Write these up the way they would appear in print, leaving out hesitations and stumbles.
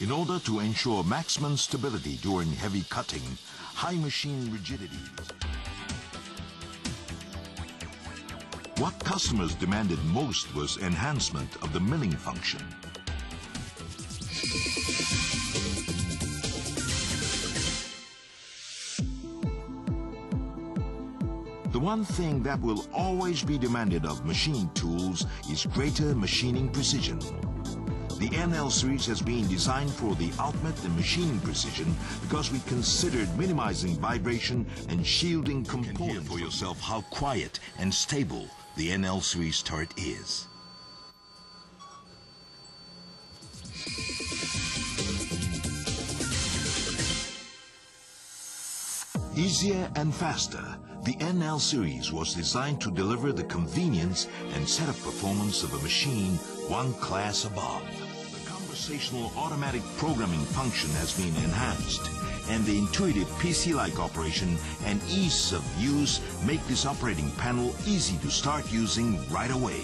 In order to ensure maximum stability during heavy cutting, high machine rigidity. What customers demanded most was enhancement of the milling function. The one thing that will always be demanded of machine tools is greater machining precision. The NL series has been designed for the ultimate in machining precision because we considered minimizing vibration and shielding components. You can hear for yourself how quiet and stable the NL series turret is. Easier and faster, the NL series was designed to deliver the convenience and setup performance of a machine one class above. The conversational automatic programming function has been enhanced, and the intuitive PC-like operation and ease of use make this operating panel easy to start using right away.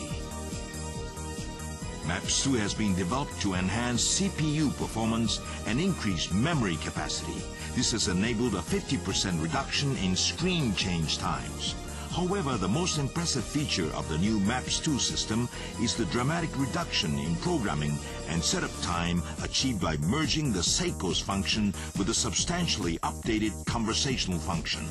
MAPS 2 has been developed to enhance CPU performance and increase memory capacity. This has enabled a 50% reduction in screen change times. However, the most impressive feature of the new MAPS 2 system is the dramatic reduction in programming and setup time achieved by merging the Seiko's function with a substantially updated conversational function.